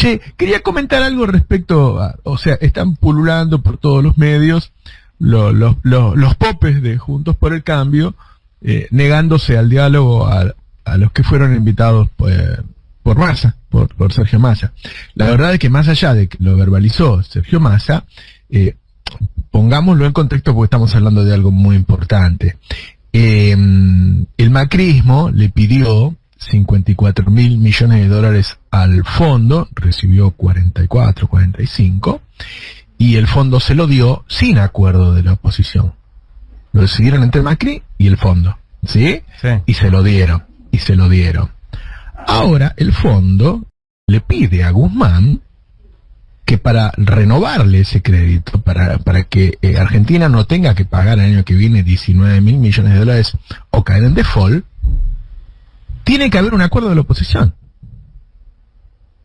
Che, quería comentar algo respecto a, o sea, están pululando por todos los medios los popes de Juntos por el Cambio, negándose al diálogo a los que fueron invitados por Massa, por Sergio Massa. La verdad es que más allá de que lo verbalizó Sergio Massa, pongámoslo en contexto porque estamos hablando de algo muy importante. El macrismo le pidió 54 mil millones de dólares al fondo, recibió 44, 45, y el fondo se lo dio sin acuerdo de la oposición. Lo decidieron entre Macri y el fondo, ¿sí? Sí. Y se lo dieron. Ahora el fondo le pide a Guzmán que para renovarle ese crédito, para que Argentina no tenga que pagar el año que viene 19 mil millones de dólares o caer en default, tiene que haber un acuerdo de la oposición.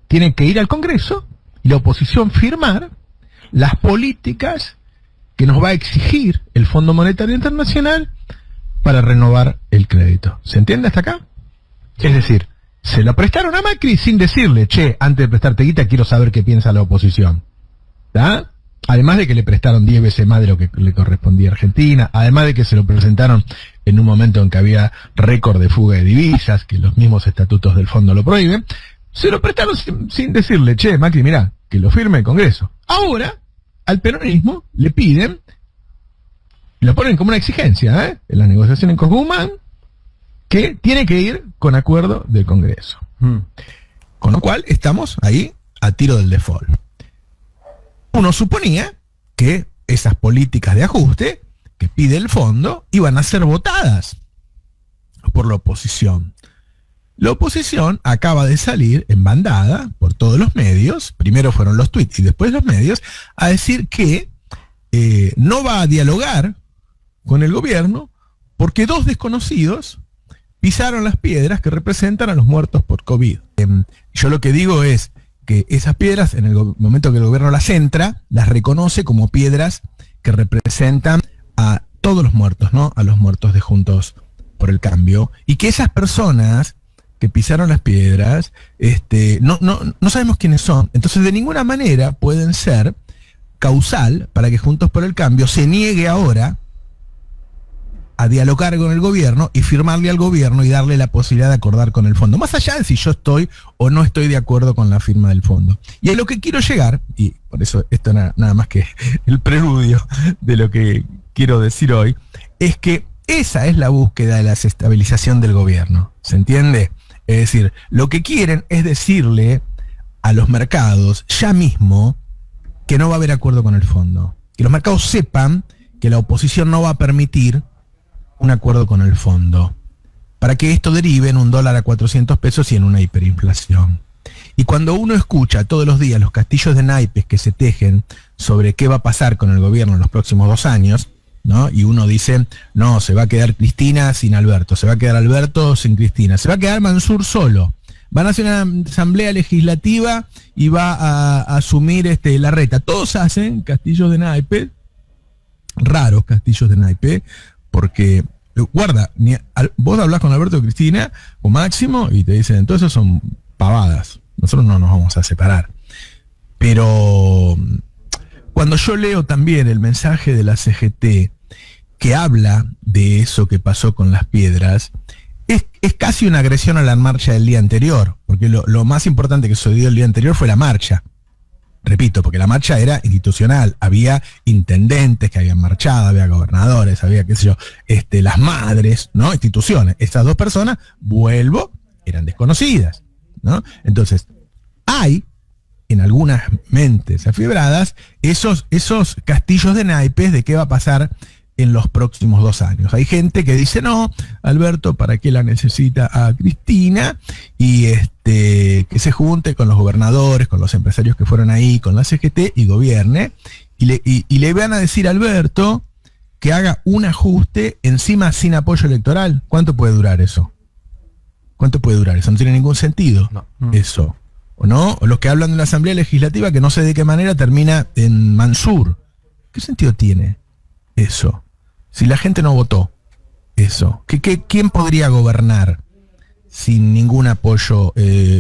Tiene que ir al Congreso y la oposición firmar las políticas que nos va a exigir el Fondo Monetario Internacional para renovar el crédito. ¿Se entiende hasta acá? Es decir, se lo prestaron a Macri sin decirle, che, antes de prestarte guita quiero saber qué piensa la oposición. ¿Está? Además de que le prestaron 10 veces más de lo que le correspondía a Argentina, además de que se lo presentaron en un momento en que había récord de fuga de divisas, que los mismos estatutos del fondo lo prohíben, se lo prestaron sin decirle, che, Macri, mirá, que lo firme el Congreso. Ahora, al peronismo le piden, lo ponen como una exigencia, en las negociaciones con Guzmán, que tiene que ir con acuerdo del Congreso. Con lo cual, estamos ahí a tiro del default. Uno suponía que esas políticas de ajuste que pide el fondo iban a ser votadas por la oposición. La oposición acaba de salir en bandada por todos los medios, primero fueron los tweets y después los medios, a decir que no va a dialogar con el gobierno porque dos desconocidos pisaron las piedras que representan a los muertos por COVID. Yo lo que digo es que esas piedras, en el momento que el gobierno las entra, las reconoce como piedras que representan a todos los muertos, ¿no? A los muertos de Juntos por el Cambio. Y que esas personas que pisaron las piedras, no sabemos quiénes son. Entonces, de ninguna manera pueden ser causal para que Juntos por el Cambio se niegue ahora a dialogar con el gobierno y firmarle al gobierno y darle la posibilidad de acordar con el fondo, más allá de si yo estoy o no estoy de acuerdo con la firma del fondo. Y a lo que quiero llegar, y por eso esto nada más que el preludio de lo que quiero decir hoy, es que esa es la búsqueda de la desestabilización del gobierno, ¿se entiende? Es decir, lo que quieren es decirle a los mercados ya mismo que no va a haber acuerdo con el fondo, que los mercados sepan que la oposición no va a permitir un acuerdo con el fondo, para que esto derive en un dólar a 400 pesos y en una hiperinflación. Y cuando uno escucha todos los días los castillos de naipes que se tejen sobre qué va a pasar con el gobierno en los próximos 2 años, ¿no? Y uno dice, no, se va a quedar Cristina sin Alberto, se va a quedar Alberto sin Cristina, se va a quedar Mansur solo, van a hacer una asamblea legislativa y va a asumir Larreta. Todos hacen castillos de naipes, raros castillos de naipes, porque, guarda, vos hablás con Alberto y Cristina o Máximo y te dicen, entonces son pavadas, nosotros no nos vamos a separar. Pero cuando yo leo también el mensaje de la CGT que habla de eso que pasó con las piedras, es casi una agresión a la marcha del día anterior, porque lo más importante que sucedió el día anterior fue la marcha. Repito, porque la marcha era institucional, había intendentes que habían marchado, había gobernadores, había, qué sé yo, las madres, ¿no? Instituciones. Estas dos personas, eran desconocidas, ¿no? Entonces, hay en algunas mentes afibradas esos castillos de naipes de qué va a pasar en los próximos 2 años. Hay gente que dice, no, Alberto, ¿para qué la necesita a Cristina? Y que se junte con los gobernadores, con los empresarios que fueron ahí, con la CGT y gobierne. Y le van a decir a Alberto que haga un ajuste encima sin apoyo electoral. ¿Cuánto puede durar eso? ¿Cuánto puede durar eso? No tiene ningún sentido eso. ¿O no? O los que hablan de la Asamblea Legislativa que no sé de qué manera termina en Mansur. ¿Qué sentido tiene eso? Si la gente no votó eso, ¿quién podría gobernar sin ningún apoyo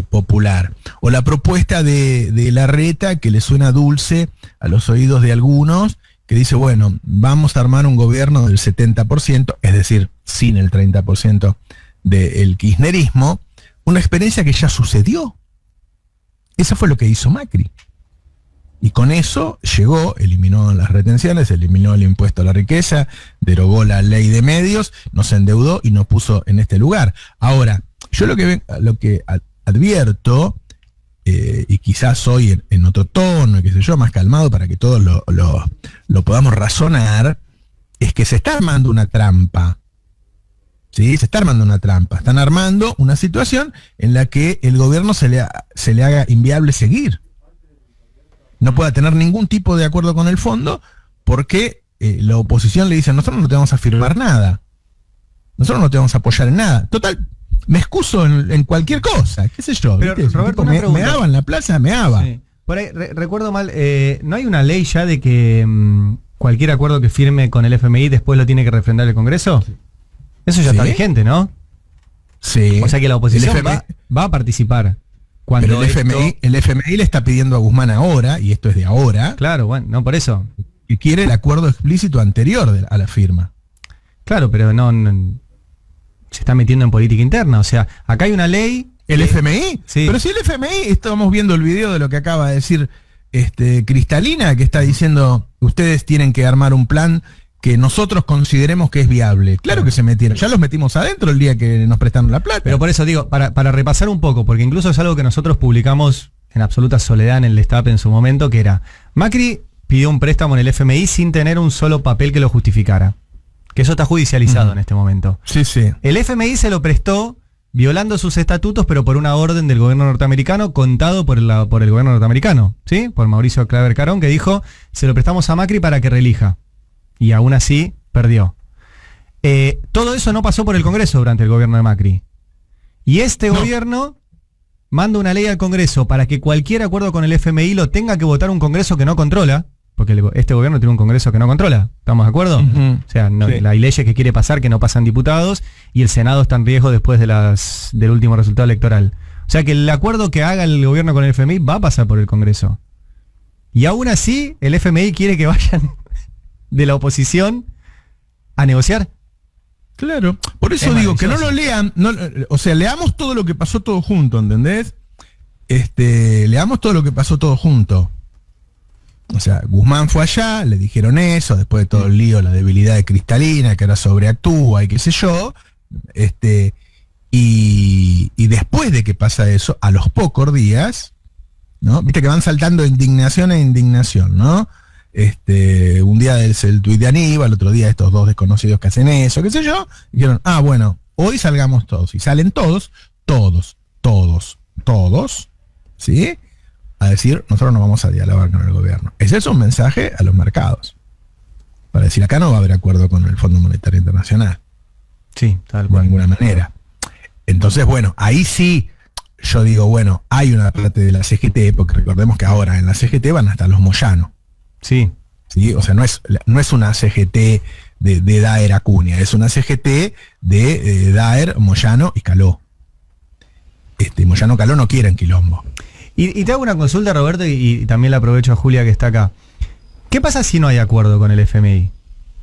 popular. O la propuesta de Larreta, que le suena dulce a los oídos de algunos, que dice, bueno, vamos a armar un gobierno del 70%, es decir, sin el 30% del kirchnerismo, una experiencia que ya sucedió. Eso fue lo que hizo Macri. Y con eso llegó, eliminó las retenciones, eliminó el impuesto a la riqueza, derogó la ley de medios, nos endeudó y nos puso en este lugar. Ahora, yo lo que advierto, y quizás hoy en otro tono, qué sé yo, más calmado para que todos lo podamos razonar, es que se está armando una trampa. ¿Sí? Se está armando una trampa. Están armando una situación en la que el gobierno se le haga inviable seguir. No pueda tener ningún tipo de acuerdo con el fondo porque la oposición le dice, nosotros no te vamos a firmar nada. Nosotros no te vamos a apoyar en nada. Total, me excuso en cualquier cosa, qué sé yo. Pero, Roberto, me daba en la plaza, me daba. Sí. Por ahí, recuerdo mal, ¿no hay una ley ya de que cualquier acuerdo que firme con el FMI después lo tiene que refrendar el Congreso? Sí. Eso ya está vigente, ¿no? Sí. O sea que la oposición va a participar. Pero el FMI le está pidiendo a Guzmán ahora, y esto es de ahora. Claro, bueno, no por eso. Y quiere el acuerdo explícito anterior a la firma. Claro, pero no se está metiendo en política interna. O sea, acá hay una ley. ¿El FMI? Sí. Pero si el FMI, estamos viendo el video de lo que acaba de decir Cristalina, que está diciendo, ustedes tienen que armar un plan que nosotros consideremos que es viable. Claro que se metieron. Ya los metimos adentro el día que nos prestaron la plata. Pero por eso digo, para repasar un poco, porque incluso es algo que nosotros publicamos en absoluta soledad en el Destape en su momento, que era, Macri pidió un préstamo en el FMI sin tener un solo papel que lo justificara. Que eso está judicializado en este momento. Sí, sí. El FMI se lo prestó violando sus estatutos, pero por una orden del gobierno norteamericano, contado por el gobierno norteamericano, ¿sí? Por Mauricio Claver Carón, que dijo, se lo prestamos a Macri para que reelija. Y aún así perdió. Todo eso no pasó por el Congreso durante el gobierno de Macri. Y este gobierno manda una ley al Congreso para que cualquier acuerdo con el FMI lo tenga que votar un Congreso que no controla, porque este gobierno tiene un Congreso que no controla. ¿Estamos de acuerdo? O sea, sí. Hay leyes que quiere pasar que no pasan diputados y el Senado está en riesgo después del último resultado electoral. O sea que el acuerdo que haga el gobierno con el FMI va a pasar por el Congreso. Y aún así, el FMI quiere que vayan de la oposición a negociar. Claro, por eso digo que no lo lean, o sea, leamos todo lo que pasó todo junto, ¿entendés? Leamos todo lo que pasó todo junto. O sea, Guzmán fue allá, le dijeron eso, después de todo el lío, la debilidad de Cristalina, que ahora sobreactúa y qué sé yo, y después de que pasa eso, a los pocos días, ¿no? Viste que van saltando de indignación a indignación, ¿no? Un día es el tuit de Aníbal, otro día estos dos desconocidos que hacen eso, qué sé yo, y dijeron, bueno, hoy salgamos todos, y salen todos, ¿sí? A decir, nosotros no vamos a dialogar con el gobierno. Ese es un mensaje a los mercados, para decir, acá no va a haber acuerdo con el Fondo Monetario Internacional. Sí, tal cual. De alguna manera. Entonces, bueno, ahí sí, yo digo, bueno, hay una parte de la CGT, porque recordemos que ahora en la CGT van hasta los Moyano. Sí. ¿Sí? O sea, no es una CGT de Daer Acuña, es una CGT de Daer, Moyano y Caló. Moyano y Caló no quieren quilombo. Y te hago una consulta, Roberto, y también la aprovecho a Julia que está acá. ¿Qué pasa si no hay acuerdo con el FMI?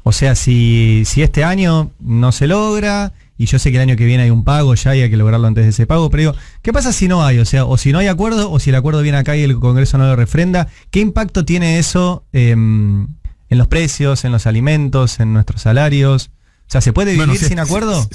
O sea, si este año no se logra, y yo sé que el año que viene hay un pago ya y hay que lograrlo antes de ese pago, pero digo, ¿qué pasa si no hay? O sea, o si no hay acuerdo, o si el acuerdo viene acá y el Congreso no lo refrenda, ¿qué impacto tiene eso en los precios, en los alimentos, en nuestros salarios? O sea, ¿se puede vivir sin acuerdo?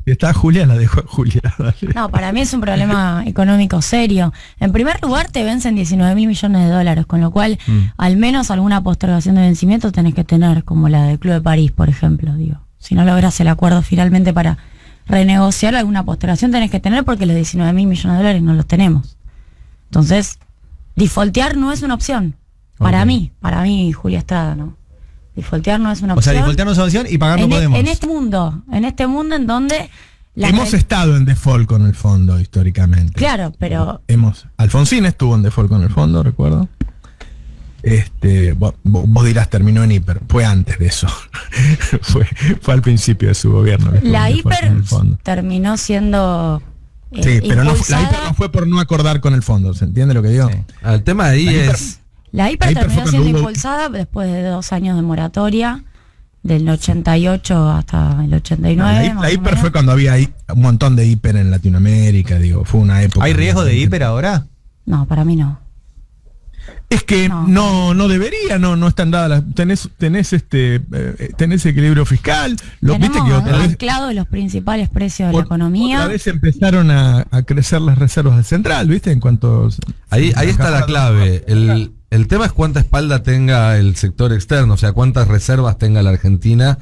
Si está Julia, la dejo a Julia. Dale. No, para mí es un problema económico serio. En primer lugar, te vencen 19.000 millones de dólares, con lo cual, al menos alguna postergación de vencimiento tenés que tener, como la del Club de París, por ejemplo, digo. Si no logras el acuerdo finalmente para renegociar, alguna postergación tenés que tener porque los 19.000 millones de dólares no los tenemos. Entonces, defaultear no es una opción. Para mí, Julia Estrada, ¿no? Defaultear no es una opción. O sea, defaultear no es una opción y pagar no podemos. En este mundo en donde... Hemos estado en default con el fondo históricamente. Claro, pero... Alfonsín estuvo en default con el fondo, recuerdo. Vos dirás, terminó en hiper. Fue antes de eso. fue al principio de su gobierno. La hiper terminó siendo Sí, pero la impulsada. hiper no fue por no acordar con el fondo, ¿se entiende lo que digo? Sí. El tema ahí La hiper- es... La hiper La hiper terminó fue siendo cuando hubo- impulsada después de 2 años de moratoria, del 88 hasta el 89. más La o hiper menos. fue cuando había un montón de hiper en Latinoamérica, digo, fue una época. ¿Hay riesgo de hiper ahora? No, para mí no. Es que no debería, no están dadas las, tenés equilibrio fiscal, viste que otra vez, anclado los principales precios de la otra economía. vez empezaron a crecer las reservas del central, viste, en cuanto Ahí está la clave. El tema es cuánta espalda tenga el sector externo, o sea, cuántas reservas tenga la Argentina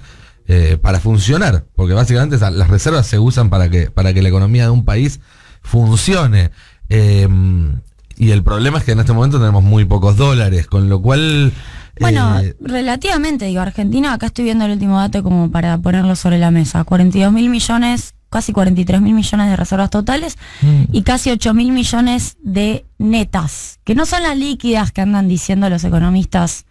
para funcionar, porque básicamente las reservas se usan para que la economía de un país funcione. Y el problema es que en este momento tenemos muy pocos dólares, con lo cual... Bueno, relativamente, digo, Argentina, acá estoy viendo el último dato como para ponerlo sobre la mesa, 42.000 millones, casi 43.000 millones de reservas totales y casi 8.000 millones de netas, que no son las líquidas que andan diciendo los economistas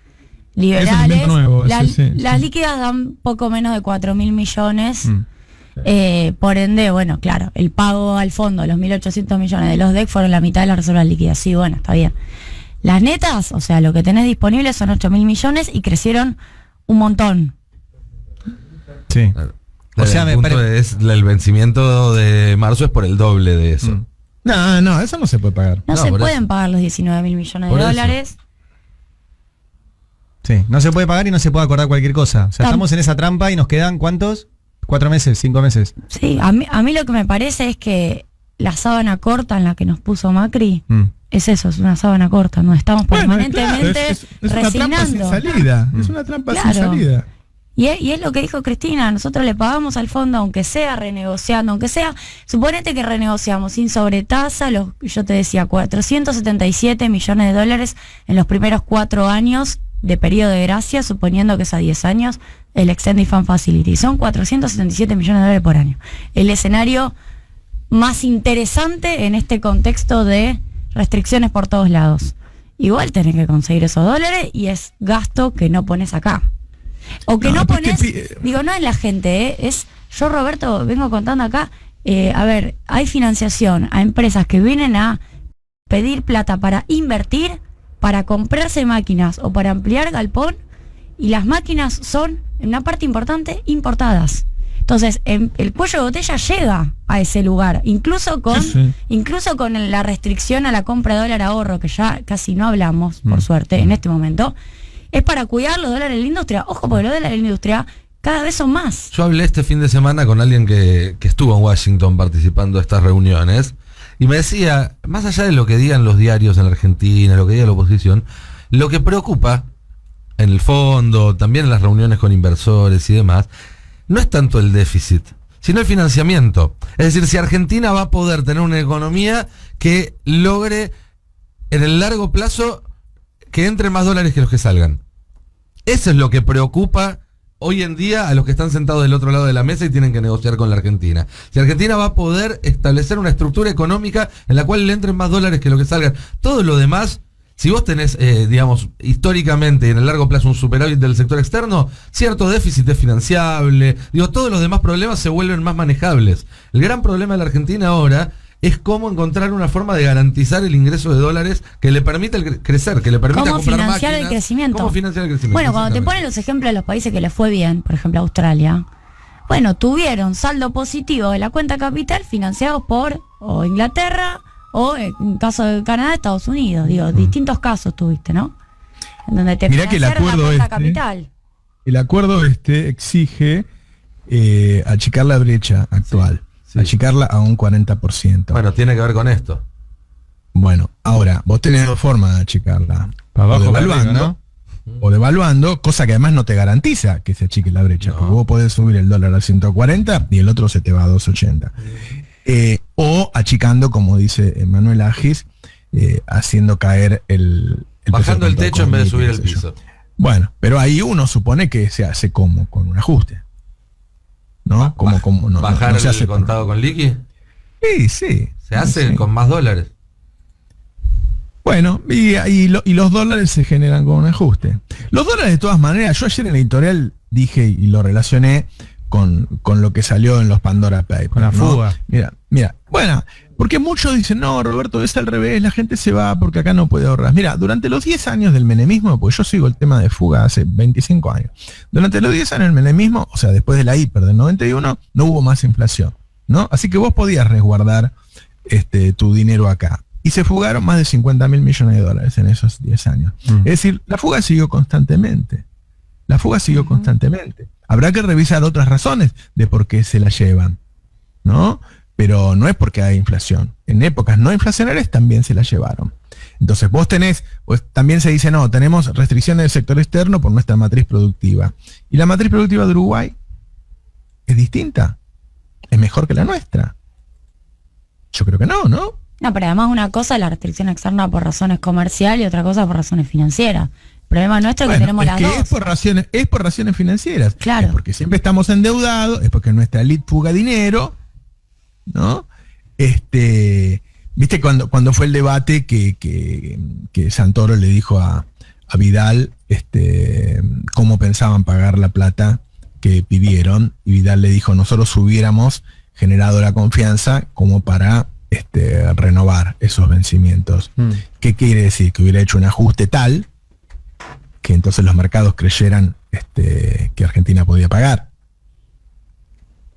liberales. Es un invento nuevo, sí. Las líquidas dan poco menos de 4.000 millones. Por ende, bueno, claro, el pago al fondo, los 1.800 millones de los DEC fueron la mitad de las reservas líquidas. Sí, bueno, está bien. Las netas, o sea, lo que tenés disponible son 8.000 millones y crecieron un montón. Sí. O sea, el vencimiento de marzo es por el doble de eso. No, eso no se puede pagar. No No, se por pueden eso. pagar los 19.000 millones Por de eso. dólares. Sí, no se puede pagar y no se puede acordar cualquier cosa. O sea, estamos en esa trampa y nos quedan ¿cuántos? 4 meses, 5 meses. Sí, a mí lo que me parece es que la sábana corta en la que nos puso Macri es eso, es una sábana corta. Nos estamos permanentemente claro, es una trampa sin resignando. salida. Es una trampa sin Claro. salida. Y es lo que dijo Cristina, nosotros le pagamos al fondo, aunque sea renegociando, aunque sea, suponete que renegociamos sin sobretasa, yo te decía, 477 millones de dólares en los primeros 4 años de periodo de gracia, suponiendo que es a 10 años, el Extended Fund Facility. Son 477 millones de dólares por año. El escenario más interesante en este contexto de restricciones por todos lados. Igual tenés que conseguir esos dólares y es gasto que no pones acá. O que no porque pones, digo, no es la gente, es yo, Roberto, vengo contando acá, a ver, hay financiación a empresas que vienen a pedir plata para invertir, para comprarse máquinas o para ampliar galpón, y las máquinas son, en una parte importante, importadas. Entonces, el cuello de botella llega a ese lugar, incluso con la restricción a la compra de dólar ahorro, que ya casi no hablamos, por suerte, en este momento. Es para cuidar los dólares de la industria. Ojo, porque los dólares de la industria cada vez son más. Yo hablé este fin de semana con alguien que estuvo en Washington participando de estas reuniones y me decía, más allá de lo que digan los diarios en la Argentina, lo que diga la oposición, lo que preocupa en el fondo, también en las reuniones con inversores y demás, no es tanto el déficit, sino el financiamiento. Es decir, si Argentina va a poder tener una economía que logre en el largo plazo que entren más dólares que los que salgan. Eso es lo que preocupa hoy en día a los que están sentados del otro lado de la mesa y tienen que negociar con la Argentina. Si Argentina va a poder establecer una estructura económica en la cual le entren más dólares que los que salgan. Todo lo demás, si vos tenés, digamos, históricamente y en el largo plazo un superávit del sector externo, cierto déficit es financiable. Digo, todos los demás problemas se vuelven más manejables. El gran problema de la Argentina ahora es cómo encontrar una forma de garantizar el ingreso de dólares que le permita crecer, que le permita ¿Cómo comprar financiar máquinas. el crecimiento? ¿Cómo financiar el crecimiento? Bueno, cuando te ponen los ejemplos de los países que les fue bien, por ejemplo Australia, bueno, tuvieron saldo positivo de la cuenta capital financiados por o Inglaterra o en caso de Canadá, Estados Unidos. Digo, distintos casos tuviste, ¿no? En donde te Mirá que el financiaron la acuerdo cuenta capital. El acuerdo exige achicar la brecha actual. Sí. Achicarla a un 40%. Bueno, tiene que ver con esto. Bueno, ahora, vos tenés dos formas de achicarla. Para abajo, o para devaluando, arriba, o devaluando, cosa que además no te garantiza que se achique la brecha. No. Porque vos podés subir el dólar a 140 y el otro se te va a 280. O achicando, como dice Manuel Agis, haciendo caer el Bajando el precio de techo en vez de subir el qué sé yo. piso. Bueno, pero ahí uno supone que se hace como con un ajuste. ¿No? Bajar no se hace el contado con liqui. Sí. Se hace Sí. con más dólares. Bueno, y los dólares se generan con un ajuste. Los dólares, de todas maneras, yo ayer en la editorial dije y lo relacioné con lo que salió en los Pandora Papers. Con la ¿no? fuga. Mira, bueno, porque muchos dicen, no, Roberto, es al revés, la gente se va porque acá no puede ahorrar. Mira, durante los 10 años del menemismo, pues yo sigo el tema de fuga hace 25 años, durante los 10 años del menemismo, o sea, después de la hiper del 91, no hubo más inflación, ¿no? Así que vos podías resguardar tu dinero acá. Y se fugaron más de 50.000 millones de dólares en esos 10 años. Es decir, la fuga siguió constantemente. La fuga siguió constantemente. Habrá que revisar otras razones de por qué se la llevan, ¿no? Pero no es porque hay inflación. En épocas no inflacionarias también se la llevaron. Entonces vos tenés, pues también se dice, no, tenemos restricciones del sector externo por nuestra matriz productiva. ¿Y la matriz productiva de Uruguay es distinta? ¿Es mejor que la nuestra? Yo creo que no, ¿no? No, pero además una cosa es la restricción externa por razones comerciales y otra cosa por razones financieras. El problema nuestro es que tenemos las dos. Es por razones financieras. Claro. Es porque siempre estamos endeudados, es porque nuestra elite fuga dinero, ¿no? ¿Viste cuando fue el debate que Santoro le dijo a Vidal cómo pensaban pagar la plata que pidieron? Y Vidal le dijo, nosotros hubiéramos generado la confianza como para renovar esos vencimientos. ¿Qué quiere decir? Que hubiera hecho un ajuste tal que entonces los mercados creyeran que Argentina podía pagar.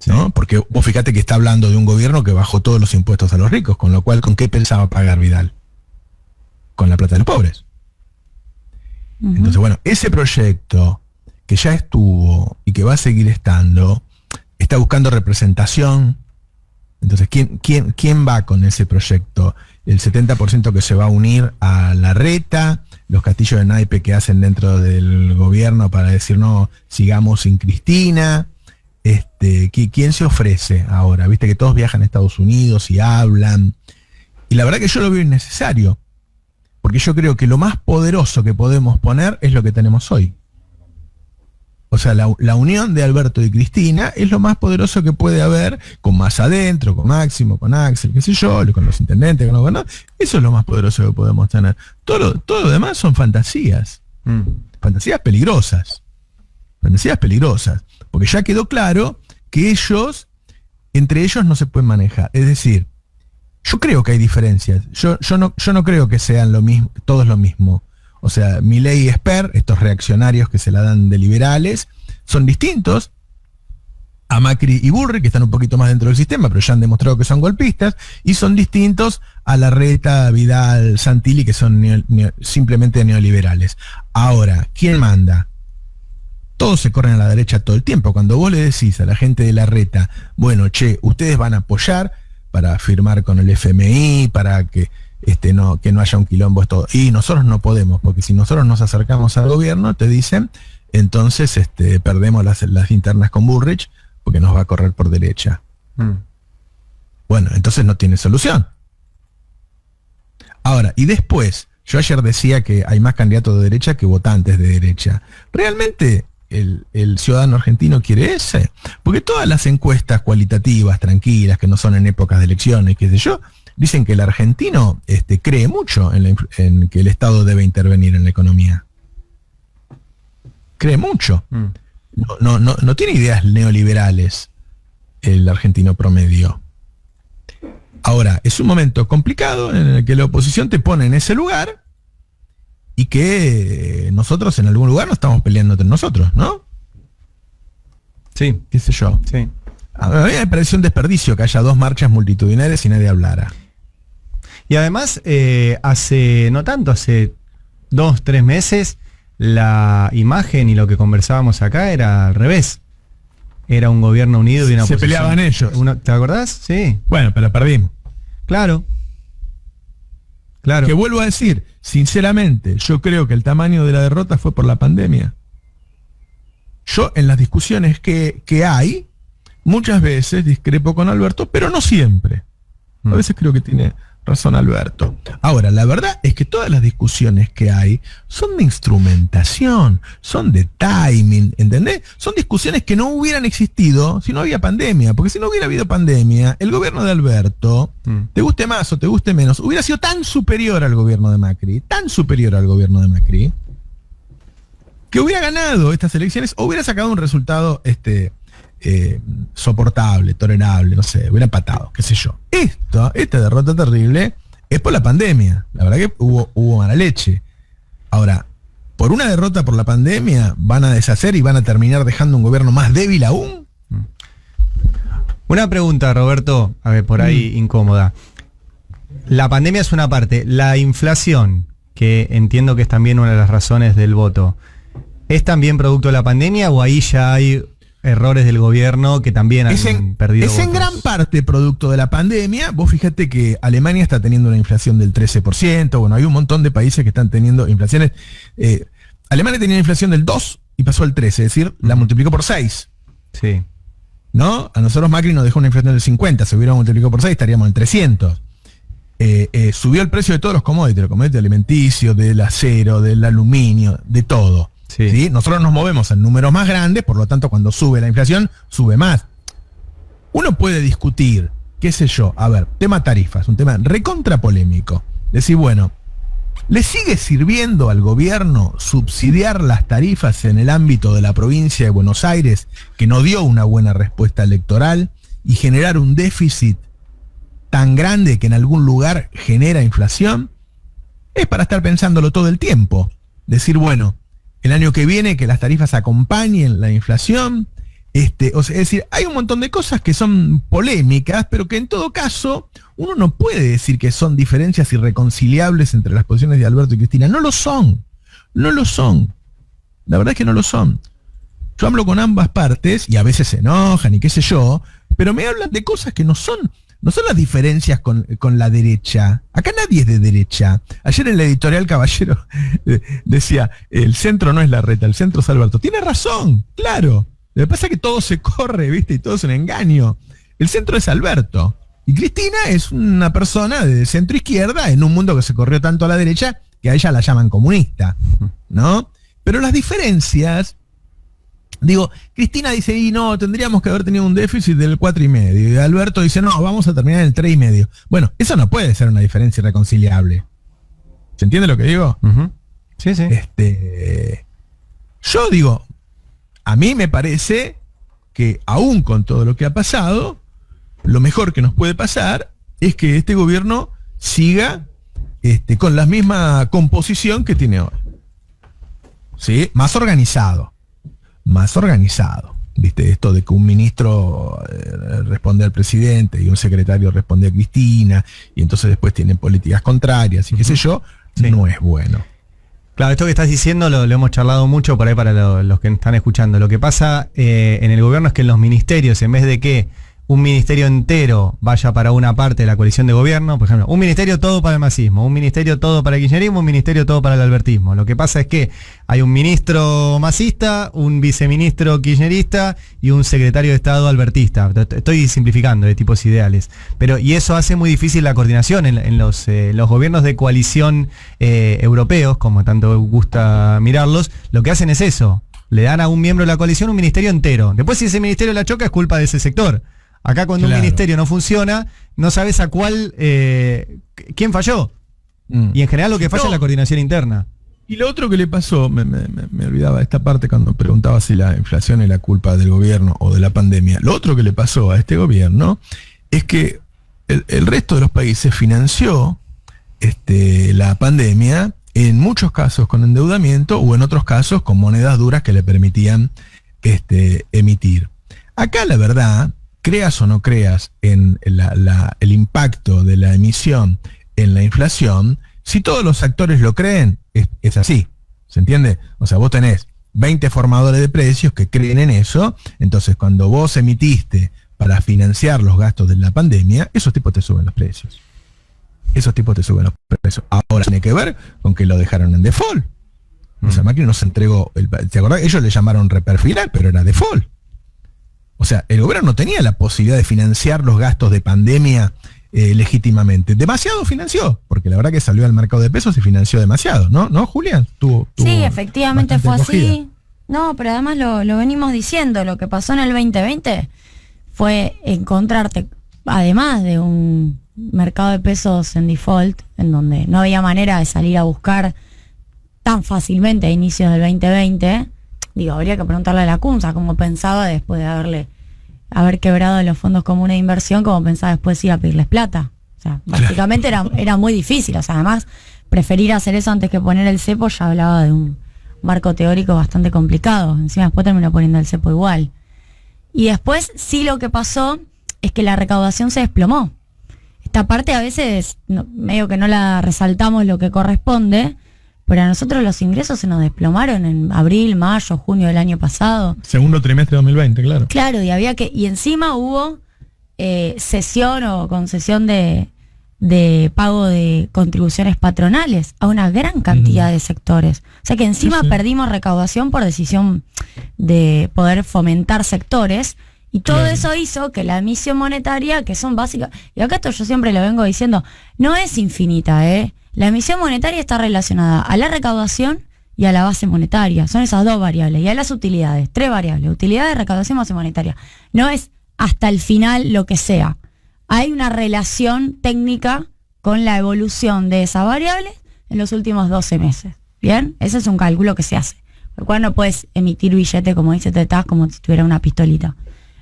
¿No? Sí. Porque vos fíjate que está hablando de un gobierno que bajó todos los impuestos a los ricos, con lo cual, ¿con qué pensaba pagar Vidal? Con la plata de los pobres. Entonces, bueno, ese proyecto que ya estuvo y que va a seguir estando, está buscando representación. Entonces, ¿quién va con ese proyecto? El 70% que se va a unir a la reta, los castillos de naipe que hacen dentro del gobierno para decir, no, sigamos sin Cristina. ¿Quién se ofrece ahora? Viste que todos viajan a Estados Unidos y hablan. Y la verdad que yo lo veo innecesario. Porque yo creo que lo más poderoso que podemos poner es lo que tenemos hoy. O sea, la unión de Alberto y Cristina es lo más poderoso que puede haber, con más adentro, con Máximo, con Axel, qué sé yo, con los intendentes, con los gobernadores. Eso es lo más poderoso que podemos tener. Todo lo demás son fantasías. Fantasías peligrosas. Fantasías peligrosas. Porque ya quedó claro que entre ellos no se pueden manejar. Es decir, yo creo que hay diferencias. Yo no creo que sean lo mismo, todos lo mismo. O sea, Milei y Esper, estos reaccionarios que se la dan de liberales, son distintos a Macri y Bullrich, que están un poquito más dentro del sistema, pero ya han demostrado que son golpistas, y son distintos a Larreta, Vidal, Santilli, que son simplemente neoliberales. Ahora, ¿quién manda? Todos se corren a la derecha todo el tiempo. Cuando vos le decís a la gente de Larreta, bueno, che, ustedes van a apoyar para firmar con el FMI, para que no haya un quilombo, esto, y nosotros no podemos, porque si nosotros nos acercamos al gobierno, te dicen, entonces perdemos las internas con Bullrich, porque nos va a correr por derecha. Bueno, entonces no tiene solución. Ahora, y después, yo ayer decía que hay más candidatos de derecha que votantes de derecha. ¿Realmente el ciudadano argentino quiere ese? Porque todas las encuestas cualitativas, tranquilas, que no son en épocas de elecciones, qué sé yo, dicen que el argentino cree mucho en que el Estado debe intervenir en la economía. Cree mucho. No tiene ideas neoliberales el argentino promedio. Ahora, es un momento complicado en el que la oposición te pone en ese lugar y que nosotros en algún lugar nos estamos peleando entre nosotros, ¿no? Sí. ¿Qué sé yo? Sí. A mí me pareció un desperdicio que haya 2 marchas multitudinarias y nadie hablara. Y además, hace 2, 3 meses, la imagen y lo que conversábamos acá era al revés. Era un gobierno unido y una oposición. Se peleaban ellos. ¿Te acordás? Sí. Bueno, pero perdimos. Claro. Que vuelvo a decir, sinceramente, yo creo que el tamaño de la derrota fue por la pandemia. Yo en las discusiones que hay, muchas veces discrepo con Alberto, pero no siempre. A veces creo que tiene razón Alberto. Ahora, la verdad es que todas las discusiones que hay son de instrumentación, son de timing, ¿entendés? Son discusiones que no hubieran existido si no había pandemia, porque si no hubiera habido pandemia, el gobierno de Alberto, te guste más o te guste menos, hubiera sido tan superior al gobierno de Macri, que hubiera ganado estas elecciones o hubiera sacado un resultado soportable, tolerable, no sé, hubiera empatado, qué sé yo. Esta derrota terrible es por la pandemia. La verdad que hubo mala leche. Ahora, por una derrota por la pandemia, van a deshacer y van a terminar dejando un gobierno más débil aún. Una pregunta, Roberto, a ver, por ahí incómoda. La pandemia es una parte, la inflación, que entiendo que es también una de las razones del voto, ¿es también producto de la pandemia o ahí ya hay errores del gobierno que también han perdido votos? Es en gran parte producto de la pandemia. Vos fíjate que Alemania está teniendo una inflación del 13%, bueno, hay un montón de países que están teniendo inflaciones. Alemania tenía una inflación del 2 y pasó al 13, es decir, la multiplicó por 6. Sí. ¿No? A nosotros Macri nos dejó una inflación del 50, si hubiera multiplicado por 6 estaríamos en 300. Subió el precio de todos los commodities alimenticios, del acero, del aluminio, de todo. Sí. ¿Sí? Nosotros nos movemos en números más grandes, por lo tanto cuando sube la inflación, sube más. Uno puede discutir, qué sé yo, a ver, tema tarifas, un tema recontra polémico. Decir, bueno, ¿le sigue sirviendo al gobierno subsidiar las tarifas en el ámbito de la provincia de Buenos Aires, que no dio una buena respuesta electoral, y generar un déficit tan grande que en algún lugar genera inflación? Es para estar pensándolo todo el tiempo. Decir, bueno, el año que viene que las tarifas acompañen la inflación. Es decir, hay un montón de cosas que son polémicas, pero que en todo caso uno no puede decir que son diferencias irreconciliables entre las posiciones de Alberto y Cristina. No lo son. No lo son. La verdad es que no lo son. Yo hablo con ambas partes y a veces se enojan y qué sé yo, pero me hablan de cosas que no son las diferencias con la derecha. Acá nadie es de derecha. Ayer en la editorial Caballero decía, el centro no es Larreta, el centro es Alberto. Tiene razón, claro. Lo que pasa es que todo se corre, ¿viste? Y todo es un engaño. El centro es Alberto. Y Cristina es una persona de centro izquierda en un mundo que se corrió tanto a la derecha que a ella la llaman comunista, ¿no? Pero las diferencias, digo, Cristina dice, y no, tendríamos que haber tenido un déficit del 4,5. Y Alberto dice, no, vamos a terminar en el 3,5. Bueno, eso no puede ser una diferencia irreconciliable. ¿Se entiende lo que digo? Uh-huh. Sí, sí. Yo digo, a mí me parece que aún con todo lo que ha pasado, lo mejor que nos puede pasar es que este gobierno siga con la misma composición que tiene hoy. ¿Sí? Más organizado. ¿Viste? Esto de que un ministro responde al presidente y un secretario responde a Cristina, y entonces después tienen políticas contrarias y qué sé yo, sí. No es bueno. Claro, esto que estás diciendo lo hemos charlado mucho por ahí para los que están escuchando. Lo que pasa en el gobierno es que en los ministerios, en vez de que un ministerio entero vaya para una parte de la coalición de gobierno, por ejemplo, un ministerio todo para el masismo, un ministerio todo para el kirchnerismo, un ministerio todo para el albertismo. Lo que pasa es que hay un ministro masista, un viceministro kirchnerista y un secretario de Estado albertista. Estoy simplificando de tipos ideales. Y eso hace muy difícil la coordinación en los gobiernos de coalición europeos, como tanto gusta mirarlos. Lo que hacen es eso. Le dan a un miembro de la coalición un ministerio entero. Después, si ese ministerio la choca, es culpa de ese sector. Acá cuando un ministerio no funciona, no sabes a cuál, quién falló. Y en general lo que falla es la coordinación interna. Y lo otro que le pasó, me olvidaba esta parte cuando preguntaba si la inflación es la culpa del gobierno o de la pandemia. Lo otro que le pasó a este gobierno es que el resto de los países financió la pandemia, en muchos casos con endeudamiento o en otros casos con monedas duras que le permitían emitir. Acá la verdad, creas o no creas en el impacto de la emisión en la inflación, si todos los actores lo creen, es así. ¿Se entiende? O sea, vos tenés 20 formadores de precios que creen en eso, entonces cuando vos emitiste para financiar los gastos de la pandemia, esos tipos te suben los precios. Ahora tiene que ver con que lo dejaron en default. O sea, Macri no se entregó, ¿te acordás? Ellos le llamaron reperfilar, pero era default. O sea, el gobierno no tenía la posibilidad de financiar los gastos de pandemia legítimamente. Demasiado financió, porque la verdad que salió al mercado de pesos y financió demasiado, ¿no? ¿No, Julián? Sí, efectivamente fue acogida. así. No, pero además lo venimos diciendo, lo que pasó en el 2020 fue encontrarte, además de un mercado de pesos en default, en donde no había manera de salir a buscar tan fácilmente a inicios del 2020, digo, habría que preguntarle a la CUNSA cómo pensaba después de haberle haber quebrado los fondos comunes de inversión como pensaba después ir a pedirles plata. O sea, básicamente era muy difícil. O sea, además, preferir hacer eso antes que poner el cepo ya hablaba de un marco teórico bastante complicado. Encima después terminó poniendo el cepo igual. Y después sí lo que pasó es que la recaudación se desplomó. Esta parte a veces medio que no la resaltamos lo que corresponde, pero a nosotros los ingresos se nos desplomaron en abril, mayo, junio del año pasado. Segundo trimestre de 2020, claro. Claro, y encima hubo cesión o concesión de pago de contribuciones patronales a una gran cantidad de sectores. O sea que encima perdimos recaudación por decisión de poder fomentar sectores, y todo eso hizo que la emisión monetaria, que son básicas, y acá esto yo siempre lo vengo diciendo, no es infinita, la emisión monetaria está relacionada a la recaudación y a la base monetaria. Son esas dos variables, y a las utilidades, 3 variables: utilidades, recaudación, base monetaria. No es hasta el final lo que sea. Hay una relación técnica con la evolución de esa variable en los últimos 12 meses. ¿Bien? Ese es un cálculo que se hace. Por lo cual no puedes emitir billete, como dice Tetaz, como si tuviera una pistolita.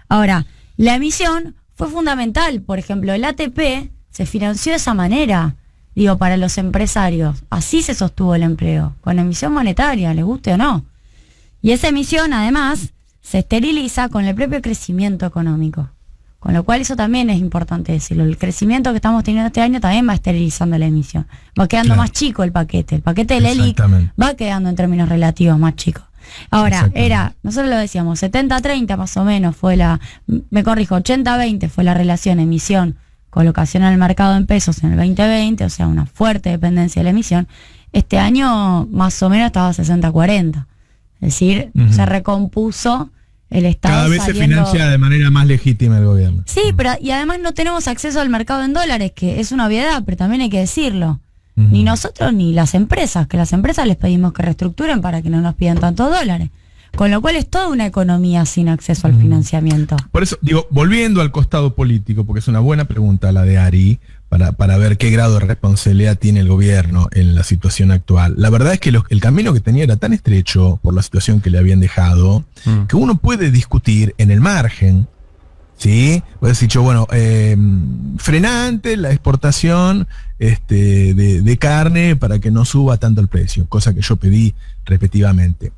Ahora, la emisión fue fundamental. Por ejemplo, el ATP se financió de esa manera, digo, para los empresarios. Así se sostuvo el empleo, con emisión monetaria, les guste o no. Y esa emisión, además, se esteriliza con el propio crecimiento económico. Con lo cual eso también es importante decirlo. El crecimiento que estamos teniendo este año también va esterilizando la emisión. Va quedando más chico el paquete. El paquete del ELIC va quedando en términos relativos más chico. Ahora, nosotros lo decíamos, 70-30 más o menos fue 80-20 fue la relación emisión, colocación al mercado en pesos en el 2020, o sea, una fuerte dependencia de la emisión. Este año más o menos estaba 60-40. Es decir, se recompuso el Estado. Cada vez se financia de manera más legítima el gobierno. Sí, pero y además no tenemos acceso al mercado en dólares, que es una obviedad, pero también hay que decirlo. Ni nosotros ni las empresas, que las empresas les pedimos que reestructuren para que no nos pidan tantos dólares. Con lo cual es toda una economía sin acceso al financiamiento. Por eso, digo, volviendo al costado político, porque es una buena pregunta la de Ari, para ver qué grado de responsabilidad tiene el gobierno en la situación actual. La verdad es que el camino que tenía era tan estrecho por la situación que le habían dejado, que uno puede discutir en el margen, ¿sí? Puedes decir, bueno, frenante la exportación de carne para que no suba tanto el precio, cosa que yo pedí repetidamente.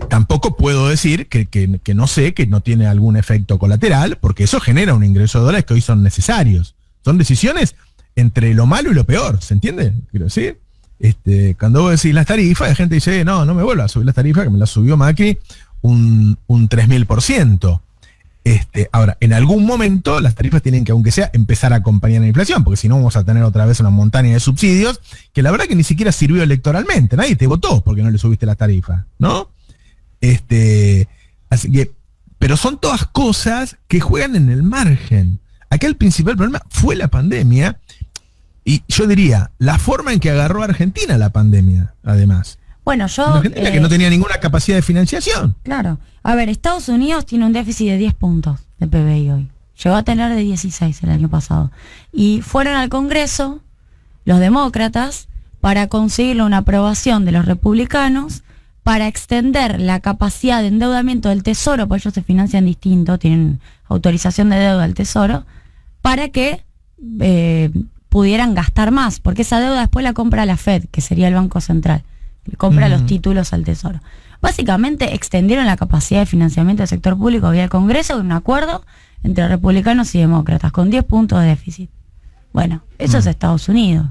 Tampoco puedo decir que no sé, que no tiene algún efecto colateral, porque eso genera un ingreso de dólares que hoy son necesarios. Son decisiones entre lo malo y lo peor, ¿se entiende? Quiero decir, cuando vos decís las tarifas, la gente dice, no me vuelva a subir las tarifas, que me las subió Macri un 3000%. Ahora, en algún momento las tarifas tienen que, aunque sea, empezar a acompañar la inflación, porque si no vamos a tener otra vez una montaña de subsidios, que la verdad que ni siquiera sirvió electoralmente, nadie te votó porque no le subiste las tarifas, ¿no? Así que, pero son todas cosas que juegan en el margen. Acá el principal problema fue la pandemia, y yo diría, la forma en que agarró a Argentina la pandemia, además. Bueno, Argentina que no tenía ninguna capacidad de financiación. Claro. A ver, Estados Unidos tiene un déficit de 10 puntos de PBI hoy. Llegó a tener de 16 el año pasado. Y fueron al Congreso los demócratas para conseguir una aprobación de los republicanos para extender la capacidad de endeudamiento del Tesoro, porque ellos se financian distinto, tienen autorización de deuda del Tesoro, para que pudieran gastar más, porque esa deuda después la compra la Fed, que sería el Banco Central, que compra los títulos al Tesoro. Básicamente extendieron la capacidad de financiamiento del sector público vía el Congreso en un acuerdo entre republicanos y demócratas, con 10 puntos de déficit. Bueno, eso es Estados Unidos.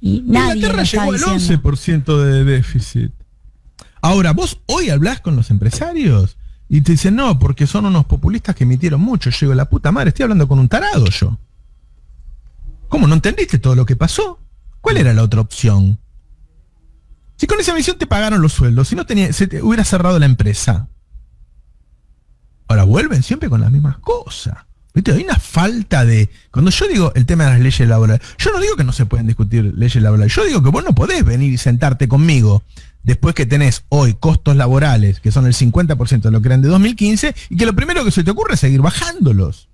Y nadie Inglaterra llegó al diciendo 11% de déficit. Ahora, vos hoy hablás con los empresarios y te dicen, no, porque son unos populistas que emitieron mucho. Yo digo, la puta madre, estoy hablando con un tarado yo. ¿Cómo? ¿No entendiste todo lo que pasó? ¿Cuál era la otra opción? Si con esa emisión te pagaron los sueldos, si no se te hubiera cerrado la empresa. Ahora vuelven siempre con las mismas cosas. ¿Viste? Hay una falta de... Cuando yo digo el tema de las leyes laborales, yo no digo que no se pueden discutir leyes laborales, yo digo que vos no podés venir y sentarte conmigo después que tenés hoy costos laborales, que son el 50% de lo que eran de 2015, y que lo primero que se te ocurre es seguir bajándolos.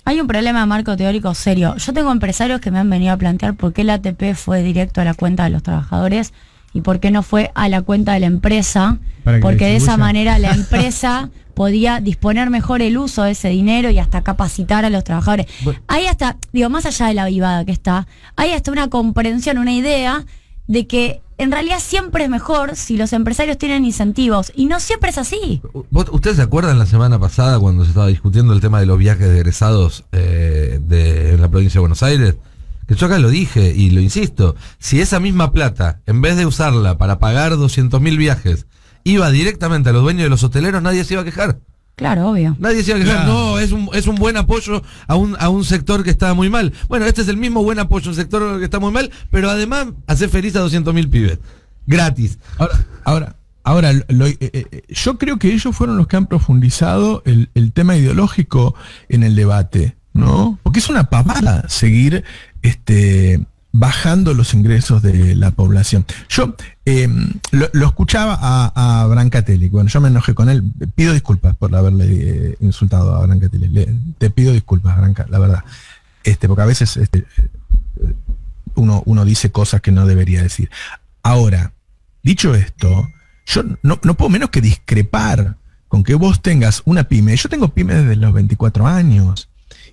Hay un problema de marco teórico serio. Yo tengo empresarios que me han venido a plantear por qué el ATP fue directo a la cuenta de los trabajadores y por qué no fue a la cuenta de la empresa, porque de esa manera la empresa podía disponer mejor el uso de ese dinero y hasta capacitar a los trabajadores. Bueno. Hay hasta, digo, más allá de la vivada que está, hay hasta una comprensión, una idea de que en realidad siempre es mejor si los empresarios tienen incentivos, y no siempre es así. ¿Ustedes se acuerdan la semana pasada cuando se estaba discutiendo el tema de los viajes de egresados en la provincia de Buenos Aires? Que yo acá lo dije y lo insisto, si esa misma plata, en vez de usarla para pagar 200.000 viajes, iba directamente a los dueños de los hoteleros, nadie se iba a quejar. Claro, obvio. Nadie se iba a quejar, Claro. no, es un buen apoyo a un sector que está muy mal. Bueno, este es el mismo buen apoyo a un sector que está muy mal, pero además hace feliz a 200.000 pibes. Gratis. Ahora, yo creo que ellos fueron los que han profundizado el tema ideológico en el debate, ¿no? Porque es una pavada seguir bajando los ingresos de la población. Yo lo escuchaba a Brancatelli. Bueno, yo me enojé con él. Pido disculpas por haberle insultado a Brancatelli. Te pido disculpas, Branca, la verdad. Porque a veces uno dice cosas que no debería decir. Ahora, dicho esto, yo no puedo menos que discrepar con que vos tengas una pyme. Yo tengo pyme desde los 24 años.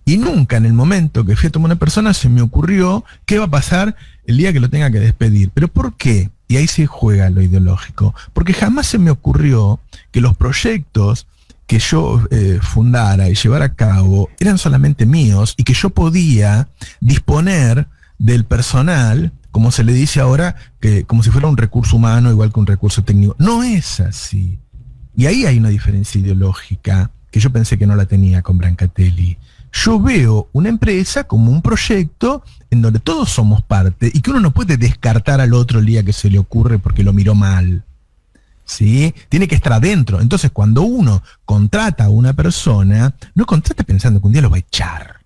Y nunca en el momento que fui a tomar una persona se me ocurrió qué va a pasar el día que lo tenga que despedir. ¿Pero por qué? Y ahí se juega lo ideológico. Porque jamás se me ocurrió que los proyectos que yo fundara y llevara a cabo eran solamente míos y que yo podía disponer del personal, como se le dice ahora, que como si fuera un recurso humano igual que un recurso técnico. No es así. Y ahí hay una diferencia ideológica que yo pensé que no la tenía con Brancatelli. Yo veo una empresa como un proyecto en donde todos somos parte y que uno no puede descartar al otro el día que se le ocurre porque lo miró mal. ¿Sí? Tiene que estar adentro. Entonces, cuando uno contrata a una persona, no contrata pensando que un día lo va a echar.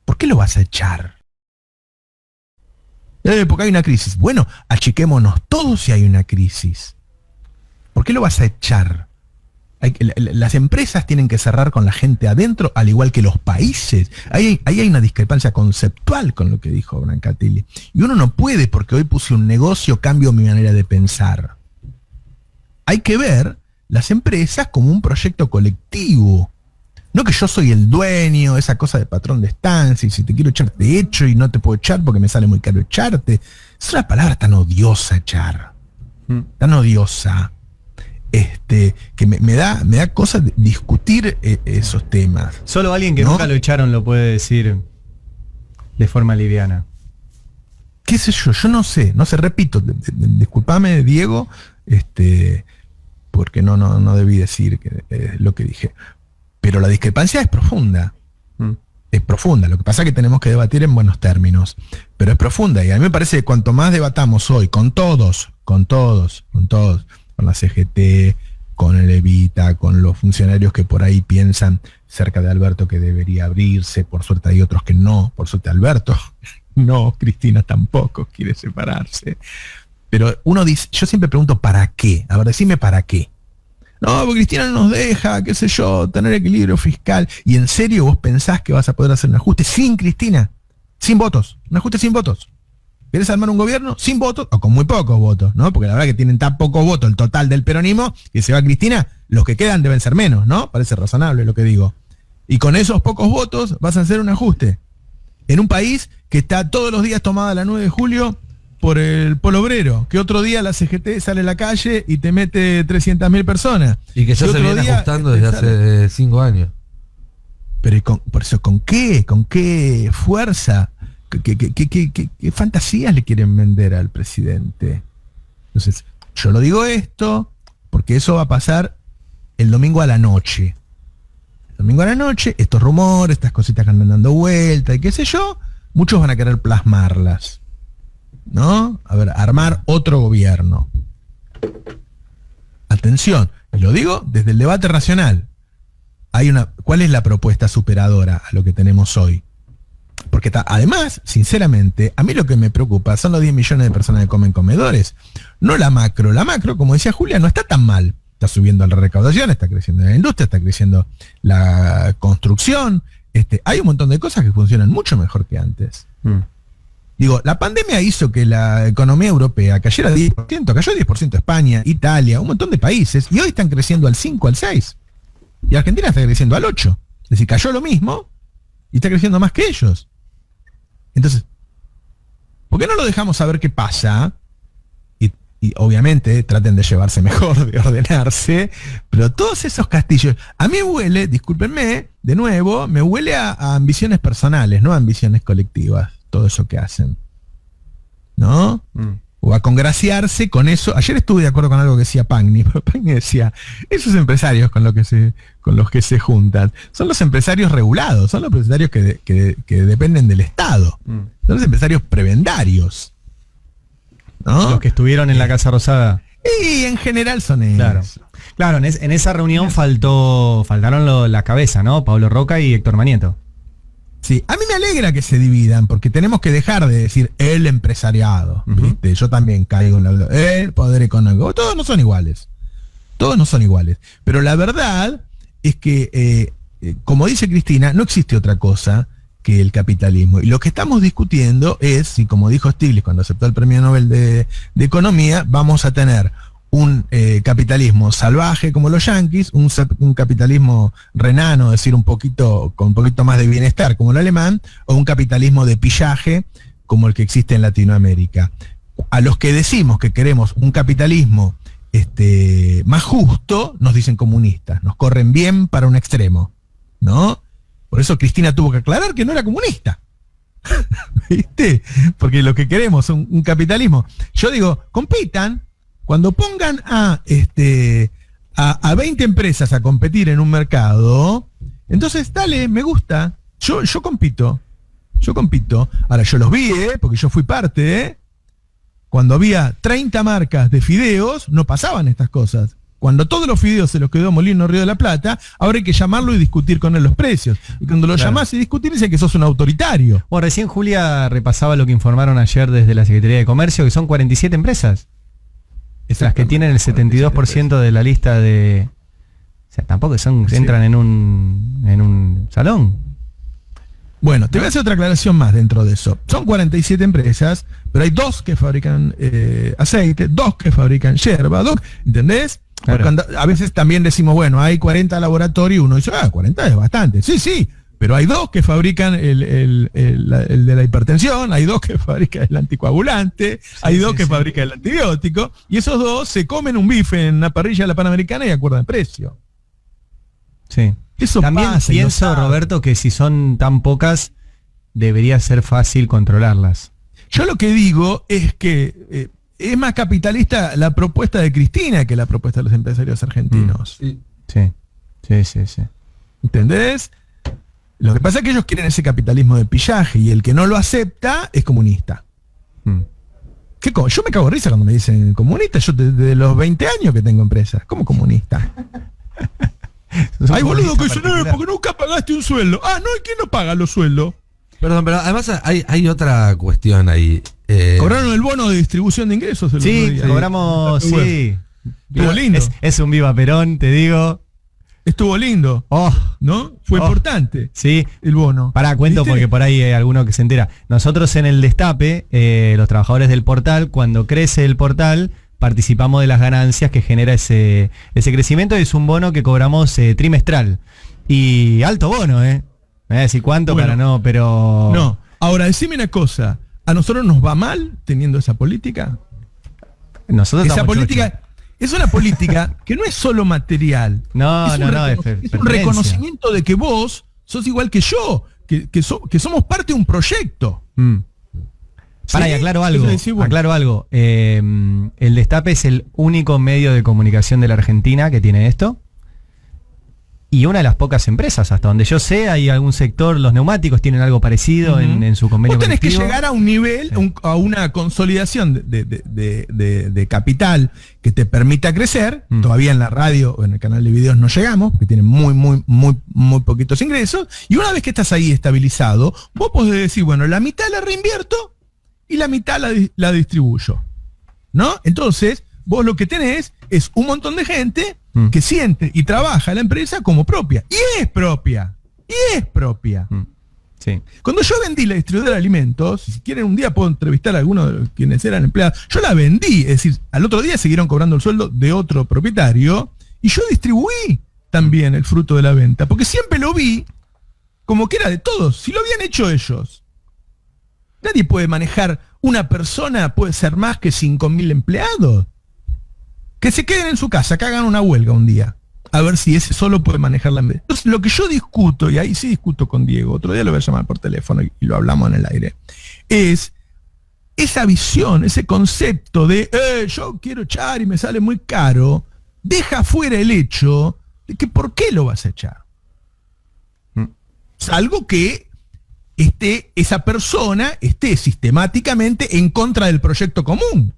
¿Por qué lo vas a echar? Porque hay una crisis. Bueno, achiquémonos todos si hay una crisis. ¿Por qué lo vas a echar? Las empresas tienen que cerrar con la gente adentro, al igual que los países. Ahí hay una discrepancia conceptual con lo que dijo Brancatelli. Y uno no puede, porque hoy puse un negocio, cambio mi manera de pensar. Hay que ver las empresas como un proyecto colectivo. No que yo soy el dueño, esa cosa de patrón de estancia, y si te quiero echar te echo y no te puedo echar porque me sale muy caro echarte. Es una palabra tan odiosa, echar. Tan odiosa. Que me da cosa de discutir esos temas. Solo alguien que ¿no? nunca lo echaron lo puede decir de forma liviana. ¿Qué sé yo? Yo no sé, repito, disculpame, Diego, porque no debí decir lo que dije. Pero la discrepancia es profunda. Es profunda. Lo que pasa es que tenemos que debatir en buenos términos. Pero es profunda. Y a mí me parece que cuanto más debatamos hoy, con todos, con la CGT, con el Evita, con los funcionarios que por ahí piensan cerca de Alberto que debería abrirse, por suerte hay otros que no, por suerte Alberto, no, Cristina tampoco quiere separarse. Pero uno dice, yo siempre pregunto, ¿para qué? A ver, decime para qué. No, porque Cristina no nos deja, qué sé yo, tener equilibrio fiscal. ¿Y en serio vos pensás que vas a poder hacer un ajuste sin Cristina? Sin votos, un ajuste sin votos. ¿Querés armar un gobierno sin votos o con muy pocos votos, ¿no? Porque la verdad que tienen tan pocos votos el total del peronismo que se va Cristina, los que quedan deben ser menos, ¿no? Parece razonable lo que digo. Y con esos pocos votos vas a hacer un ajuste. En un país que está todos los días tomada la 9 de julio por el Polo Obrero, que otro día la CGT sale a la calle y te mete 300.000 personas. Y que ya se viene ajustando desde hace 5 años. Pero por eso, ¿con qué? ¿Con qué fuerza? ¿Qué fantasías le quieren vender al presidente? Entonces, yo lo digo esto porque eso va a pasar el domingo a la noche. El domingo a la noche, estos rumores, estas cositas que andan dando vuelta y qué sé yo, muchos van a querer plasmarlas, ¿no? A ver, armar otro gobierno. Atención, y lo digo desde el debate racional. ¿Cuál es la propuesta superadora a lo que tenemos hoy? Porque además, sinceramente, a mí lo que me preocupa son los 10 millones de personas que comen comedores. No la macro. La macro, como decía Julia, no está tan mal. Está subiendo la recaudación, está creciendo la industria, está creciendo la construcción. Hay un montón de cosas que funcionan mucho mejor que antes. Digo, la pandemia hizo que la economía europea cayera 10%, cayó 10% España, Italia, un montón de países, y hoy están creciendo al 5, al 6. Y Argentina está creciendo al 8. Es decir, cayó lo mismo y está creciendo más que ellos. Entonces, ¿por qué no lo dejamos saber qué pasa? Y obviamente traten de llevarse mejor, de ordenarse, pero todos esos castillos, a mí huele, discúlpenme, de nuevo, me huele a ambiciones personales, no a ambiciones colectivas, todo eso que hacen. ¿No? O a congraciarse con eso. Ayer estuve de acuerdo con algo que decía Pagni, pero Pagni decía, esos empresarios con los que se juntan, son los empresarios regulados, son los empresarios que dependen del Estado, son los empresarios prebendarios. ¿No? Los que estuvieron en la Casa Rosada. Y en general son ellos. Claro. Claro, en esa reunión faltaron la cabeza, ¿no? Pablo Roca y Héctor Manieto. Sí, a mí me alegra que se dividan, porque tenemos que dejar de decir el empresariado, ¿viste? Yo también caigo en el poder económico. Todos no son iguales. Todos no son iguales. Pero la verdad es que, como dice Cristina, no existe otra cosa que el capitalismo. Y lo que estamos discutiendo es si, como dijo Stiglitz cuando aceptó el premio Nobel de Economía, vamos a tener un capitalismo salvaje como los yanquis, un capitalismo renano, es decir, con un poquito más de bienestar como el alemán, o un capitalismo de pillaje como el que existe en Latinoamérica. A los que decimos que queremos un capitalismo más justo, nos dicen comunistas, nos corren bien para un extremo, ¿no? Por eso Cristina tuvo que aclarar que no era comunista. ¿Viste? Porque lo que queremos es un capitalismo. Yo digo, compitan, cuando pongan a 20 empresas a competir en un mercado, entonces dale, me gusta. Yo compito. Ahora yo los vi, porque yo fui parte, Cuando había 30 marcas de fideos, no pasaban estas cosas. Cuando todos los fideos se los quedó Molino Río de la Plata, ahora hay que llamarlo y discutir con él los precios. Y cuando lo llamás y discutir, dice que sos un autoritario. Bueno, recién Julia repasaba lo que informaron ayer desde la Secretaría de Comercio, que son 47 empresas. Las que tienen el 72% de la lista de... O sea, tampoco entran en un salón. Bueno, te voy a hacer otra aclaración más dentro de eso. Son 47 empresas, pero hay 2 que fabrican aceite, 2 que fabrican yerba, 2, ¿entendés? Claro. A veces también decimos, bueno, hay 40 laboratorios y uno dice, 40 es bastante. Sí, pero hay 2 que fabrican el de la hipertensión, hay 2 que fabrican el anticoagulante, hay 2 que fabrican el antibiótico, y esos 2 se comen un bife en una parrilla de la Panamericana y acuerdan precio. Sí. Eso también pasa, pienso, Roberto, que si son tan pocas, debería ser fácil controlarlas. Yo lo que digo es que es más capitalista la propuesta de Cristina que la propuesta de los empresarios argentinos. Sí. ¿Entendés? Lo que pasa es que ellos quieren ese capitalismo de pillaje y el que no lo acepta es comunista. Yo me cago de risa cuando me dicen comunista. Yo desde los 20 años que tengo empresas. ¿Cómo comunista? Hay boludo que dice, no, porque nunca pagaste un sueldo. Ah, no, ¿y quién no paga los sueldos? Perdón, pero además hay otra cuestión ahí. ¿Cobraron el bono de distribución de ingresos? Sí, cobramos, sí. Estuvo lindo. Es un viva Perón, te digo. Estuvo lindo. ¿No? Fue importante. Sí. El bono. Pará, cuento, ¿viste? Porque por ahí hay alguno que se entera. Nosotros en el Destape, los trabajadores del portal, cuando crece el portal, participamos de las ganancias que genera ese crecimiento, y es un bono que cobramos trimestral. Y alto bono, Me voy a decir cuánto, bueno, para no, pero... No, ahora decime una cosa, ¿a nosotros nos va mal teniendo esa política? Nosotros esa política es una política que no es solo material. No, es un reconocimiento de que vos sos igual que yo, que somos parte de un proyecto. Pará, y aclaro algo. El Destape es el único medio de comunicación de la Argentina que tiene esto. Y una de las pocas empresas, hasta donde yo sé, hay algún sector, los neumáticos tienen algo parecido en su convenio. Vos tenés colectivo. Que llegar a un nivel, a una consolidación de capital que te permita crecer. Todavía en la radio o en el canal de videos no llegamos, porque tienen muy poquitos ingresos. Y una vez que estás ahí estabilizado, vos podés decir, bueno, la mitad la reinvierto y la mitad la distribuyo, ¿no? Entonces, vos lo que tenés es un montón de gente que siente y trabaja la empresa como propia. Y es propia. Sí. Cuando yo vendí la distribuidora de alimentos, si quieren un día puedo entrevistar a algunos de los quienes eran empleados, yo la vendí, es decir, al otro día siguieron cobrando el sueldo de otro propietario y yo distribuí también el fruto de la venta, porque siempre lo vi como que era de todos, si lo habían hecho ellos. Nadie puede manejar, una persona puede ser más que 5.000 empleados. Que se queden en su casa, que hagan una huelga un día, a ver si ese solo puede manejar la empresa. Entonces, lo que yo discuto, y ahí sí discuto con Diego, otro día lo voy a llamar por teléfono y lo hablamos en el aire, es esa visión, ese concepto de yo quiero echar y me sale muy caro, deja fuera el hecho de que ¿por qué lo vas a echar? Salvo que esa persona esté sistemáticamente en contra del proyecto común.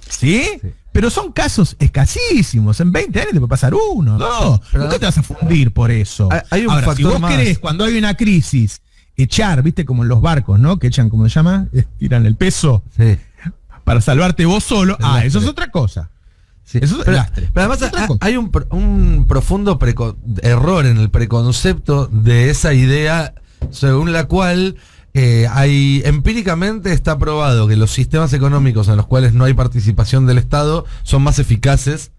¿Sí? Pero son casos escasísimos. En 20 años te puede pasar uno, dos. ¿Por qué te vas a fundir por eso? Hay un Ahora, factor si vos más. querés, cuando hay una crisis, echar, viste, como en los barcos, ¿no? Que echan, ¿cómo se llama? Tiran el peso Sí. para salvarte vos solo. El lastre. Eso es otra cosa. Sí. Eso es pero, lastre. pero además Otra cosa. hay un profundo error en el preconcepto de esa idea según la cual empíricamente está probado que los sistemas económicos en los cuales no hay participación del Estado son más eficaces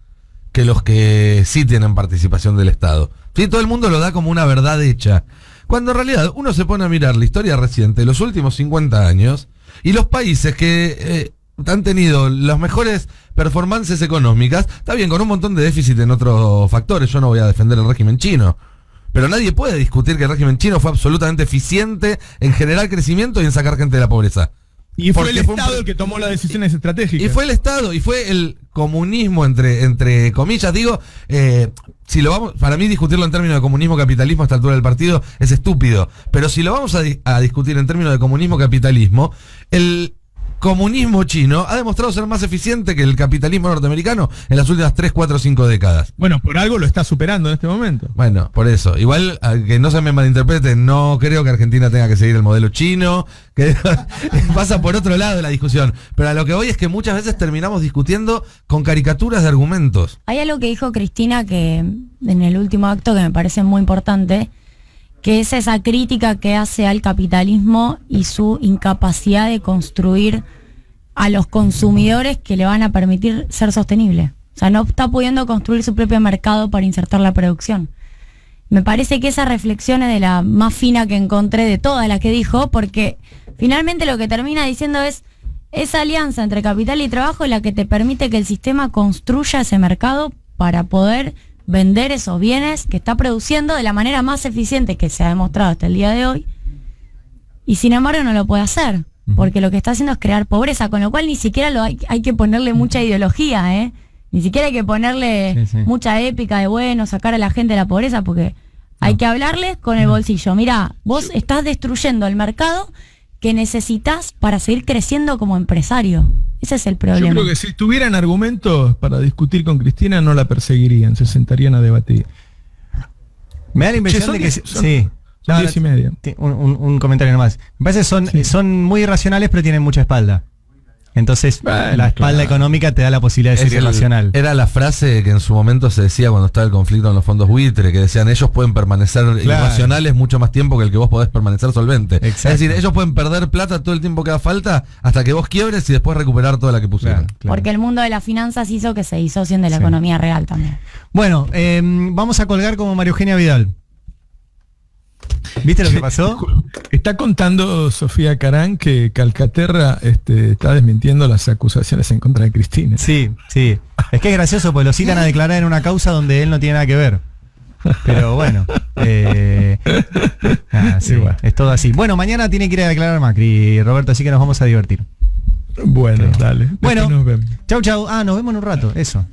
que los que sí tienen participación del Estado. Sí, todo el mundo lo da como una verdad hecha. Cuando en realidad uno se pone a mirar la historia reciente, los últimos 50 años, y los países que han tenido las mejores performances económicas, está bien, con un montón de déficit en otros factores. Yo no voy a defender el régimen chino, pero nadie puede discutir que el régimen chino fue absolutamente eficiente en generar crecimiento y en sacar gente de la pobreza. Y fue el Porque fue un Estado el que tomó las decisiones estratégicas. Y fue el Estado, y fue el comunismo, entre comillas. Digo, si lo vamos, para mí discutirlo en términos de comunismo-capitalismo a esta altura del partido es estúpido. Pero si lo vamos a discutir en términos de comunismo-capitalismo, el comunismo chino ha demostrado ser más eficiente que el capitalismo norteamericano en las últimas 3, 4, 5 décadas. Bueno, por algo lo está superando en este momento. Bueno, por eso. Igual, que no se me malinterprete, no creo que Argentina tenga que seguir el modelo chino, que pasa por otro lado la discusión. Pero a lo que voy es que muchas veces terminamos discutiendo con caricaturas de argumentos. Hay algo que dijo Cristina que en el último acto que me parece muy importante, que es esa crítica que hace al capitalismo y su incapacidad de construir a los consumidores que le van a permitir ser sostenible. O sea, no está pudiendo construir su propio mercado para insertar la producción. Me parece que esa reflexión es de la más fina que encontré de todas las que dijo, porque finalmente lo que termina diciendo es esa alianza entre capital y trabajo es la que te permite que el sistema construya ese mercado para poder vender esos bienes que está produciendo de la manera más eficiente que se ha demostrado hasta el día de hoy, y sin embargo no lo puede hacer, porque lo que está haciendo es crear pobreza, con lo cual ni siquiera hay que ponerle mucha ideología, ni siquiera hay que ponerle mucha épica de bueno, sacar a la gente de la pobreza, porque hay que hablarles con el bolsillo. Mirá, vos estás destruyendo el mercado que necesitas para seguir creciendo como empresario. Ese es el problema. Yo creo que si tuvieran argumentos para discutir con Cristina, no la perseguirían, se sentarían a debatir. Me da la impresión Son de que 10, son sí. 10:30. Un comentario nomás. Me parece que son muy irracionales, pero tienen mucha espalda. Entonces, Bueno, la espalda claro. económica te da la posibilidad de ser irracional. Era la frase que en su momento se decía cuando estaba el conflicto en los fondos buitre, que decían ellos pueden permanecer irracionales mucho más tiempo que el que vos podés permanecer solvente. Exacto. Es decir, ellos pueden perder plata todo el tiempo que haga falta hasta que vos quiebres y después recuperar toda la que pusieron. Claro. Porque el mundo de las finanzas hizo que se disocien de la economía real también. Bueno, vamos a colgar como María Eugenia Vidal. ¿Viste lo que pasó? Está contando Sofía Carán que Calcaterra está desmintiendo las acusaciones en contra de Cristina. Sí. Es que es gracioso porque lo citan a declarar en una causa donde él no tiene nada que ver. Pero bueno. Sí, Igual. es todo así. Bueno, mañana tiene que ir a declarar Macri, Roberto, así que nos vamos a divertir. Bueno, Sí. dale. Bueno, Después nos vemos. chau. Nos vemos en un rato. Eso.